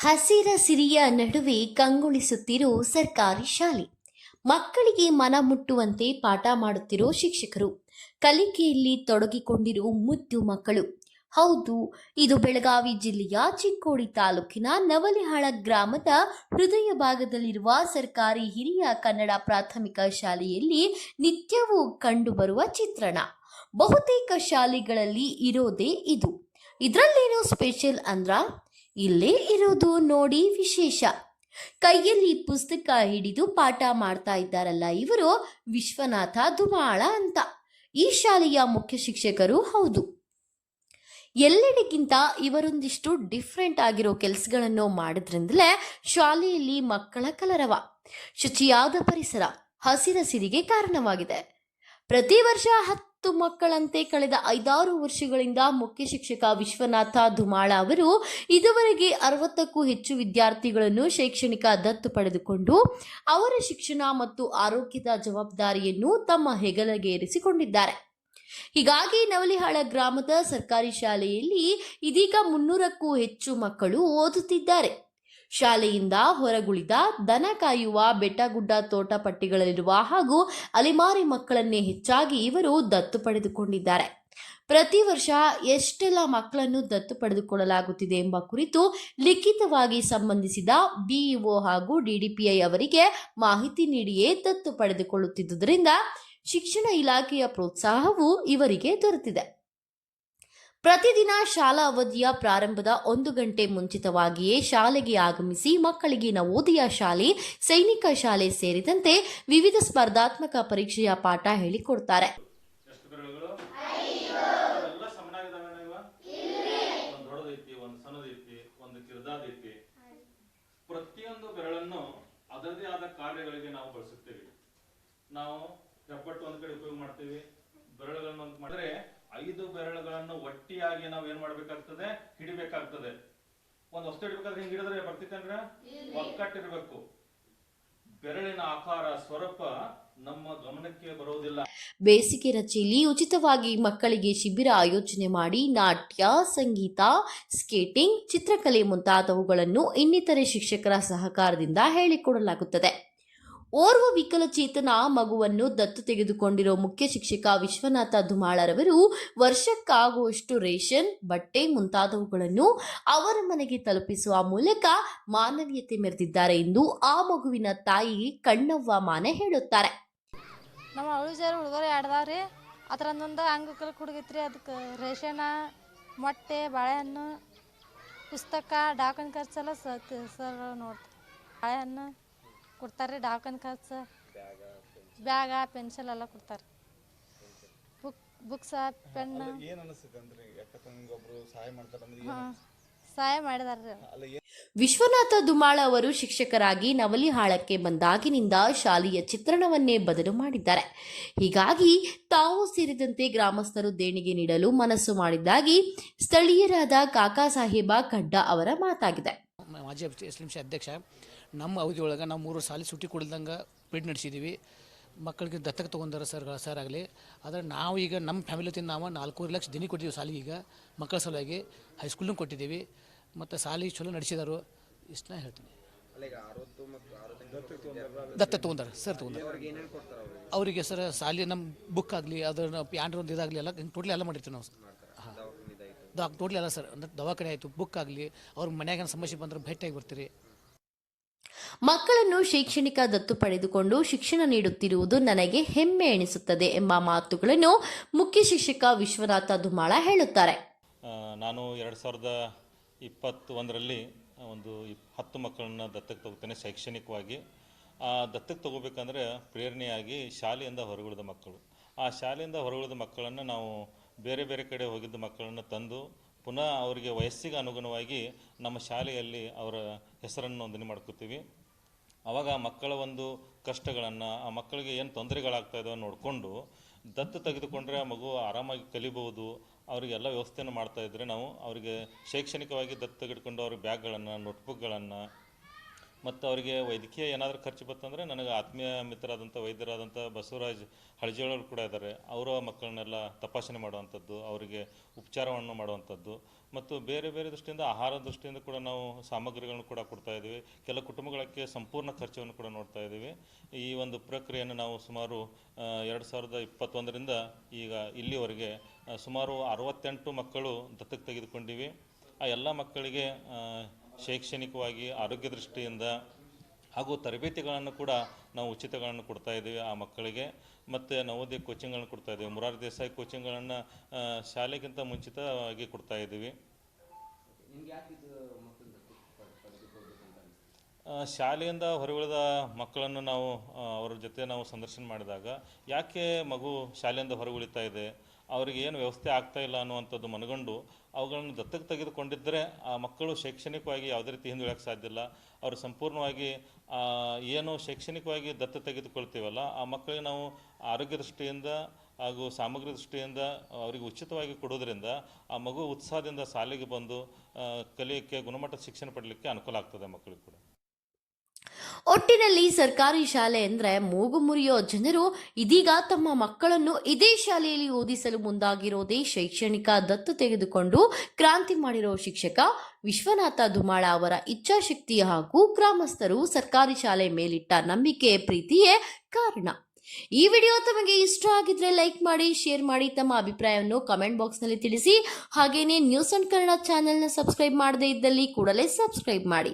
ಹಸಿರ ಸಿರಿಯ ನಡುವೆ ಕಂಗೊಳಿಸುತ್ತಿರೋ ಸರ್ಕಾರಿ ಶಾಲೆ. ಮಕ್ಕಳಿಗೆ ಮನ ಮುಟ್ಟುವಂತೆ ಪಾಠ ಮಾಡುತ್ತಿರೋ ಶಿಕ್ಷಕರು, ಕಲಿಕೆಯಲ್ಲಿ ತೊಡಗಿಕೊಂಡಿರೋ ಮುದ್ದು ಮಕ್ಕಳು. ಹೌದು, ಇದು ಬೆಳಗಾವಿ ಜಿಲ್ಲೆಯ ಚಿಕ್ಕೋಡಿ ತಾಲೂಕಿನ ನವಲಿಹಾಳ ಗ್ರಾಮದ ಹೃದಯ ಭಾಗದಲ್ಲಿರುವ ಸರ್ಕಾರಿ ಹಿರಿಯ ಕನ್ನಡ ಪ್ರಾಥಮಿಕ ಶಾಲೆಯಲ್ಲಿ ನಿತ್ಯವೂ ಕಂಡುಬರುವ ಚಿತ್ರಣ. ಬಹುತೇಕ ಶಾಲೆಗಳಲ್ಲಿ ಇರೋದೇ ಇದು. ಇದರಲ್ಲೇನೋ ಸ್ಪೆಷಲ್ ಅಂದ್ರ ಇಲ್ಲೇ ಇರೋದು ನೋಡಿ ವಿಶೇಷ. ಕೈಯಲ್ಲಿ ಪುಸ್ತಕ ಹಿಡಿದು ಪಾಠ ಮಾಡ್ತಾ ಇದ್ದಾರಲ್ಲ ಇವರು ವಿಶ್ವನಾಥ ಧುಮಾಳ ಅಂತ. ಈ ಶಾಲೆಯ ಮುಖ್ಯ ಶಿಕ್ಷಕರು. ಹೌದು, ಎಲ್ಲೆಡೆಗಿಂತ ಇವರೊಂದಿಷ್ಟು ಡಿಫ್ರೆಂಟ್ ಆಗಿರೋ ಕೆಲಸಗಳನ್ನು ಮಾಡಿದ್ರಿಂದಲೇ ಶಾಲೆಯಲ್ಲಿ ಮಕ್ಕಳ ಕಲರವ, ಶುಚಿಯಾದ ಪರಿಸರ, ಹಸಿರ ಸಿರಿಗೆ ಕಾರಣವಾಗಿದೆ. ಪ್ರತಿ ವರ್ಷ 10 ಮಕ್ಕಳಂತೆ ಕಳೆದ 5-6 ವರ್ಷಗಳಿಂದ ಮುಖ್ಯ ಶಿಕ್ಷಕ ವಿಶ್ವನಾಥ ಧುಮಾಳ ಅವರು ಇದುವರೆಗೆ 60ಕ್ಕೂ ಹೆಚ್ಚು ವಿದ್ಯಾರ್ಥಿಗಳನ್ನು ಶೈಕ್ಷಣಿಕ ದತ್ತು ಪಡೆದುಕೊಂಡು ಅವರ ಶಿಕ್ಷಣ ಮತ್ತು ಆರೋಗ್ಯದ ಜವಾಬ್ದಾರಿಯನ್ನು ತಮ್ಮ ಹೆಗಲಿಗೆ ಏರಿಸಿಕೊಂಡಿದ್ದಾರೆ. ಹೀಗಾಗಿ ನವಲಿಹಾಳ ಗ್ರಾಮದ ಸರ್ಕಾರಿ ಶಾಲೆಯಲ್ಲಿ ಇದೀಗ 300ಕ್ಕೂ ಹೆಚ್ಚು ಮಕ್ಕಳು ಓದುತ್ತಿದ್ದಾರೆ. ಶಾಲೆಯಿಂದ ಹೊರಗುಳಿದ, ದನ ಕಾಯುವ, ಬೆಟ್ಟಗುಡ್ಡ ತೋಟ ಪಟ್ಟಿಗಳಲ್ಲಿರುವ ಹಾಗೂ ಅಲೆಮಾರಿ ಮಕ್ಕಳನ್ನೇ ಹೆಚ್ಚಾಗಿ ಇವರು ದತ್ತು ಪಡೆದುಕೊಂಡಿದ್ದಾರೆ. ಪ್ರತಿ ವರ್ಷ ಎಷ್ಟೆಲ್ಲ ಮಕ್ಕಳನ್ನು ದತ್ತು ಪಡೆದುಕೊಳ್ಳಲಾಗುತ್ತಿದೆ ಎಂಬ ಕುರಿತು ಲಿಖಿತವಾಗಿ ಸಂಬಂಧಿಸಿದ ಬಿಇಒ ಹಾಗೂ ಡಿಡಿಪಿಐ ಅವರಿಗೆ ಮಾಹಿತಿ ನೀಡಿಯೇ ದತ್ತು ಪಡೆದುಕೊಳ್ಳುತ್ತಿದ್ದುದರಿಂದ ಶಿಕ್ಷಣ ಇಲಾಖೆಯ ಪ್ರೋತ್ಸಾಹವೂ ಇವರಿಗೆ ದೊರೆತಿದೆ. ಪ್ರತಿದಿನ ಶಾಲಾ ಅವಧಿಯ ಪ್ರಾರಂಭದ 1 ಗಂಟೆ ಮುಂಚಿತವಾಗಿಯೇ ಶಾಲೆಗೆ ಆಗಮಿಸಿ ಮಕ್ಕಳಿಗೆ ನವೋದಯ ಶಾಲೆ, ಸೈನಿಕ ಶಾಲೆ ಸೇರಿದಂತೆ ವಿವಿಧ ಸ್ಪರ್ಧಾತ್ಮಕ ಪರೀಕ್ಷೆಯ ಪಾಠ ಹೇಳಿಕೊಡ್ತಾರೆ. ಪ್ರತಿಯೊಂದು ಬೆರಳನ್ನು ಅದರದೇ ಆದ ಕಾರ್ಯಗಳಿಗೆ ನಾವು ಬಳಸುತ್ತೇವೆ. ನಾವು ಹೆಬ್ಬಟ್ಟು ಒಂದ್ ಕಡೆ ಉಪಯೋಗ ಮಾಡ್ತೀವಿ, ಬೆರಳುಗಳನ್ನು ಮಾಡಿದ್ರೆ 5 ಬೆರಳುಗಳನ್ನು ಒಟ್ಟಿಯಾಗಿ ನಾವು ಏನ್ ಮಾಡ್ಬೇಕಾಗ್ತದೆ, ಹಿಡಿಬೇಕಾಗ್ತದೆ. ಒಂದು ವಸ್ತು ಹಿಡಿಬೇಕಾದ್ರೆ ಹಿಂಗ್ ಹಿಡಿದ್ರೆ ಬರ್ತಿತ್ತಂದ್ರ ಒಕ್ಕಟ್ಟಿರ್ಬೇಕು. ಬೆರಳಿನ ಆಕಾರ ಸ್ವರೂಪ ನಮ್ಮ ಗಮನಕ್ಕೆ ಬರುವುದಿಲ್ಲ. ಬೇಸಿಗೆ ರಜೆಯಲ್ಲಿ ಉಚಿತವಾಗಿ ಮಕ್ಕಳಿಗೆ ಶಿಬಿರ ಆಯೋಜನೆ ಮಾಡಿ ನಾಟ್ಯ, ಸಂಗೀತ, ಸ್ಕೇಟಿಂಗ್, ಚಿತ್ರಕಲೆ ಮುಂತಾದವುಗಳನ್ನು ಇನ್ನಿತರೆ ಶಿಕ್ಷಕರ ಸಹಕಾರದಿಂದ ಹೇಳಿಕೊಡಲಾಗುತ್ತದೆ. ಓರ್ವ ವಿಕಲಚೇತನ ಮಗುವನ್ನು ದತ್ತು ತೆಗೆದುಕೊಂಡಿರೋ ಮುಖ್ಯ ಶಿಕ್ಷಕ ವಿಶ್ವನಾಥ ಧುಮಾಳರವರು ವರ್ಷಕ್ಕಾಗುವಷ್ಟು ರೇಷನ್, ಬಟ್ಟೆ ಮುಂತಾದವುಗಳನ್ನು ಅವರ ಮನೆಗೆ ತಲುಪಿಸುವ ಮೂಲಕ ಮಾನವೀಯತೆ ಮೆರೆದಿದ್ದಾರೆ ಎಂದು ಆ ಮಗುವಿನ ತಾಯಿ ಕಣ್ಣವ್ವ ಮಾನೆ ಹೇಳುತ್ತಾರೆ. ನಮ್ಮ ಅವಳಿಜಾರು ಹುಡುಗರು ಆಡ್ದಾವ್ರಿ, ಅದರೊಂದೊಂದು ಅಂಗಕಲ್ ಹುಡುಗಿತ್ರಿ. ಅದಕ್ಕೆ ರೇಷನ, ಮೊಟ್ಟೆ, ಬಾಳೆಹಣ್ಣು, ಪುಸ್ತಕ, ಡಾಕನ್ ಖರ್ಚೆಲ್ಲ ಸರ್ ನೋಡ್ತಾರೆ. ಬಾಳೆಹಣ್ಣು ಕೊಡ್ತಾರೆ, ಡಾಕನ್ ಖರ್ಚು, ಬ್ಯಾಗ, ಪೆನ್ಸಿಲ್ ಎಲ್ಲ ಕೊಡ್ತಾರೆ. ಬುಕ್ಸ, ಪೆನ್ನು ಸಹಾಯ ಮಾಡಿದಾರೆ. ವಿಶ್ವನಾಥ ಧುಮಾಳ ಅವರು ಶಿಕ್ಷಕರಾಗಿ ನವಲಿಹಾಳಕ್ಕೆ ಬಂದಾಗಿನಿಂದ ಶಾಲೆಯ ಚಿತ್ರಣವನ್ನೇ ಬದಲು ಮಾಡಿದ್ದಾರೆ. ಹೀಗಾಗಿ ತಾವು ಸೇರಿದಂತೆ ಗ್ರಾಮಸ್ಥರು ದೇಣಿಗೆ ನೀಡಲು ಮನಸ್ಸು ಮಾಡಿದ್ದಾಗಿ ಸ್ಥಳೀಯರಾದ ಕಾಕಾ ಸಾಹೇಬ ಕಡ್ಡ ಅವರ ಮಾತಾಗಿದೆ. ಮಾಜಿ ಎಸ್ಎಂಸಿ ಅಧ್ಯಕ್ಷ, ನಮ್ಮ ಅವಧಿ ಒಳಗೆ ನಾವು 3 ಸಾಲಿ ಸುಟ್ಟಿ ಕೊಡ್ದಂಗೆ ಪೀಡ್ ನಡೆಸಿದ್ದೀವಿ. ಮಕ್ಕಳಿಗೆ ದತ್ತಕ್ಕೆ ತೊಗೊಂಡಾರ ಸರ್ ಆಗಲಿ. ಆದರೆ ನಾವು ಈಗ ನಮ್ಮ ಫ್ಯಾಮಿಲಿ ತಿಂದು ನಾವು 4 ಲಕ್ಷ ದಿನ ಕೊಟ್ಟಿದ್ದೀವಿ ಸಾಲಿಗೆ. ಈಗ ಮಕ್ಕಳ ಸಲುವಾಗಿ ಹೈಸ್ಕೂಲ್ನೂ ಕೊಟ್ಟಿದ್ದೀವಿ ಮತ್ತು ಸಾಲಿ ಚಲೋ ನಡೆಸಿದಾರು. ಇಷ್ಟನ್ನ ಹೇಳ್ತೀನಿ. ದತ್ತ ತೊಗೊಂಡಾರ ಸರ್, ಅವರಿಗೆ ಸರ್ ಸಾಲಿ ನಮ್ಮ ಬುಕ್ ಆಗಲಿ, ಅದನ್ನು ಪ್ಯಾಂಡ್ರ ಒಂದು ಇದಾಗಲಿ ಎಲ್ಲ ಟೋಟ್ಲಿ ಎಲ್ಲ ಮಾಡಿರ್ತೀವಿ ನಾವು. ಹಾಂ, ಟೋಟ್ಲಿ ಎಲ್ಲ ಸರ್. ಅಂದರೆ ದವಾಖಾನೆ ಆಯಿತು, ಬುಕ್ ಆಗಲಿ, ಅವ್ರ ಮನ್ಯಾಗ ಸಮಸ್ಯೆ ಬಂದ್ರೆ ಭೇಟಿಯಾಗಿ ಬರ್ತೀರಿ. ಮಕ್ಕಳನ್ನು ಶೈಕ್ಷಣಿಕ ದತ್ತು ಪಡೆದುಕೊಂಡು ಶಿಕ್ಷಣ ನೀಡುತ್ತಿರುವುದು ನನಗೆ ಹೆಮ್ಮೆ ಎನಿಸುತ್ತದೆ ಎಂಬ ಮಾತುಗಳನ್ನು ಮುಖ್ಯ ಶಿಕ್ಷಕ ವಿಶ್ವನಾಥ ಧುಮಾಳ ಹೇಳುತ್ತಾರೆ. ನಾನು 2021ರಲ್ಲಿ ಒಂದು 10 ಮಕ್ಕಳನ್ನ ದತ್ತಕ್ಕೆ ತಗೋತೇನೆ ಶೈಕ್ಷಣಿಕವಾಗಿ. ದತ್ತಕ್ಕೆ ತಗೋಬೇಕಂದ್ರೆ ಪ್ರೇರಣೆಯಾಗಿ ಶಾಲೆಯಿಂದ ಹೊರಗುಳಿದ ಮಕ್ಕಳು, ಆ ಶಾಲೆಯಿಂದ ಹೊರಗುಳಿದ ಮಕ್ಕಳನ್ನು ನಾವು ಬೇರೆ ಬೇರೆ ಕಡೆ ಹೋಗಿದ್ದ ಮಕ್ಕಳನ್ನು ತಂದು ಪುನಃ ಅವರಿಗೆ ವಯಸ್ಸಿಗೆ ಅನುಗುಣವಾಗಿ ನಮ್ಮ ಶಾಲೆಯಲ್ಲಿ ಅವರ ಹೆಸರನ್ನು ನೋಂದಣಿ ಮಾಡ್ಕೋತೀವಿ. ಆವಾಗ ಮಕ್ಕಳ ಒಂದು ಕಷ್ಟಗಳನ್ನು, ಆ ಮಕ್ಕಳಿಗೆ ಏನು ತೊಂದರೆಗಳಾಗ್ತಾ ಇದ್ದಾವೆ ನೋಡಿಕೊಂಡು ದತ್ತು ತೆಗೆದುಕೊಂಡ್ರೆ ಆ ಮಗು ಆರಾಮಾಗಿ ಕಲಿಬಹುದು, ಅವರಿಗೆಲ್ಲ ವ್ಯವಸ್ಥೆಯನ್ನು ಮಾಡ್ತಾಯಿದ್ರೆ ನಾವು ಅವರಿಗೆ ಶೈಕ್ಷಣಿಕವಾಗಿ ದತ್ತು ತೆಗೆದುಕೊಂಡು ಅವ್ರಿಗೆ ಬ್ಯಾಗ್ಗಳನ್ನು, ನೋಟ್ಬುಕ್ಗಳನ್ನು, ಮತ್ತು ಅವರಿಗೆ ವೈದ್ಯಕೀಯ ಏನಾದರೂ ಖರ್ಚು ಬರ್ತಂದರೆ ನನಗೆ ಆತ್ಮೀಯ ಮಿತ್ರರಾದಂಥ ವೈದ್ಯರಾದಂಥ ಬಸವರಾಜ್ ಹಳಜೋಳರು ಕೂಡ ಇದ್ದಾರೆ. ಅವರ ಮಕ್ಕಳನ್ನೆಲ್ಲ ತಪಾಸಣೆ ಮಾಡುವಂಥದ್ದು, ಅವರಿಗೆ ಉಪಚಾರವನ್ನು ಮಾಡುವಂಥದ್ದು ಮತ್ತು ಬೇರೆ ಬೇರೆ ದೃಷ್ಟಿಯಿಂದ ಆಹಾರ ದೃಷ್ಟಿಯಿಂದ ಕೂಡ ನಾವು ಸಾಮಗ್ರಿಗಳನ್ನು ಕೂಡ ಕೊಡ್ತಾ ಇದ್ದೀವಿ. ಕೆಲ ಕುಟುಂಬಗಳಿಗೆ ಸಂಪೂರ್ಣ ಖರ್ಚನ್ನು ಕೂಡ ನೋಡ್ತಾ ಇದ್ದೀವಿ. ಈ ಒಂದು ಪ್ರಕ್ರಿಯೆಯನ್ನು ನಾವು ಸುಮಾರು 2021ರಿಂದ ಈಗ ಇಲ್ಲಿವರೆಗೆ ಸುಮಾರು 68 ಮಕ್ಕಳು ದತ್ತಕ್ಕೆ ತೆಗೆದುಕೊಂಡಿವಿ. ಆ ಎಲ್ಲ ಮಕ್ಕಳಿಗೆ ಶೈಕ್ಷಣಿಕವಾಗಿ ಆರೋಗ್ಯ ದೃಷ್ಟಿಯಿಂದ ಹಾಗೂ ತರಬೇತಿಗಳನ್ನು ಕೂಡ ನಾವು ಉಚಿತಗಳನ್ನು ಕೊಡ್ತಾ ಇದ್ದೀವಿ ಆ ಮಕ್ಕಳಿಗೆ. ಮತ್ತು ನವೋದಯ ಕೋಚಿಂಗ್ಗಳನ್ನು ಕೊಡ್ತಾ ಇದ್ದೀವಿ. ಮೊರಾರ್ಜಿ ದೇಸಾಯಿ ಕೋಚಿಂಗ್ಗಳನ್ನು ಶಾಲೆಗಿಂತ ಮುಂಚಿತವಾಗಿ ಕೊಡ್ತಾ ಇದ್ದೀವಿ. ಶಾಲೆಯಿಂದ ಹೊರಗುಳಿದ ಮಕ್ಕಳನ್ನು ನಾವು ಅವರ ಜೊತೆ ನಾವು ಸಂದರ್ಶನ ಮಾಡಿದಾಗ ಯಾಕೆ ಮಗು ಶಾಲೆಯಿಂದ ಹೊರಗುಳಿತಾ ಇದೆ, ಅವರಿಗೆ ಏನು ವ್ಯವಸ್ಥೆ ಆಗ್ತಾ ಇಲ್ಲ ಅನ್ನುವಂಥದ್ದು ಮನಗಂಡು ಅವುಗಳನ್ನು ದತ್ತಕ್ಕೆ ತೆಗೆದುಕೊಂಡಿದ್ದರೆ ಆ ಮಕ್ಕಳು ಶೈಕ್ಷಣಿಕವಾಗಿ ಯಾವುದೇ ರೀತಿ ಹಿಂದುಳಿಯೋಕ್ಕೆ ಸಾಧ್ಯ ಇಲ್ಲ. ಅವರು ಸಂಪೂರ್ಣವಾಗಿ ಏನು ಶೈಕ್ಷಣಿಕವಾಗಿ ದತ್ತು ತೆಗೆದುಕೊಳ್ತೀವಲ್ಲ ಆ ಮಕ್ಕಳಿಗೆ ನಾವು ಆರೋಗ್ಯ ದೃಷ್ಟಿಯಿಂದ ಹಾಗೂ ಸಾಮಗ್ರಿ ದೃಷ್ಟಿಯಿಂದ ಅವರಿಗೆ ಉಚಿತವಾಗಿ ಕೊಡೋದ್ರಿಂದ ಆ ಮಗು ಉತ್ಸಾಹದಿಂದ ಶಾಲೆಗೆ ಬಂದು ಕಲಿಯೋಕ್ಕೆ ಗುಣಮಟ್ಟದ ಶಿಕ್ಷಣ ಪಡಲಿಕ್ಕೆ ಅನುಕೂಲ ಆಗ್ತದೆ ಮಕ್ಕಳಿಗೆ ಕೂಡ. ಒಟ್ಟಿನಲ್ಲಿ ಸರ್ಕಾರಿ ಶಾಲೆ ಅಂದ್ರೆ ಮೂಗು ಮುರಿಯೋ ಜನರು ಇದೀಗ ತಮ್ಮ ಮಕ್ಕಳನ್ನು ಇದೇ ಶಾಲೆಯಲ್ಲಿ ಓದಿಸಲು ಮುಂದಾಗಿರೋದೇ ಶೈಕ್ಷಣಿಕ ದತ್ತು ತೆಗೆದುಕೊಂಡು ಕ್ರಾಂತಿ ಮಾಡಿರೋ ಶಿಕ್ಷಕ ವಿಶ್ವನಾಥ ಧುಮಾಳ ಅವರ ಇಚ್ಛಾಶಕ್ತಿ ಹಾಗೂ ಗ್ರಾಮಸ್ಥರು ಸರ್ಕಾರಿ ಶಾಲೆ ಮೇಲಿಟ್ಟ ನಂಬಿಕೆ ಪ್ರೀತಿಯೇ ಕಾರಣ. ಈ ವಿಡಿಯೋ ತಮಗೆ ಇಷ್ಟ ಆಗಿದ್ರೆ ಲೈಕ್ ಮಾಡಿ, ಶೇರ್ ಮಾಡಿ, ತಮ್ಮ ಅಭಿಪ್ರಾಯವನ್ನು ಕಮೆಂಟ್ ಬಾಕ್ಸ್ನಲ್ಲಿ ತಿಳಿಸಿ. ಹಾಗೇನೇ ನ್ಯೂಸ್ ಆನ್ ಕನ್ನಡ ಚಾನೆಲ್ನ ಸಬ್ಸ್ಕ್ರೈಬ್ ಮಾಡದೇ ಇದ್ದಲ್ಲಿ ಕೂಡಲೇ ಸಬ್ಸ್ಕ್ರೈಬ್ ಮಾಡಿ.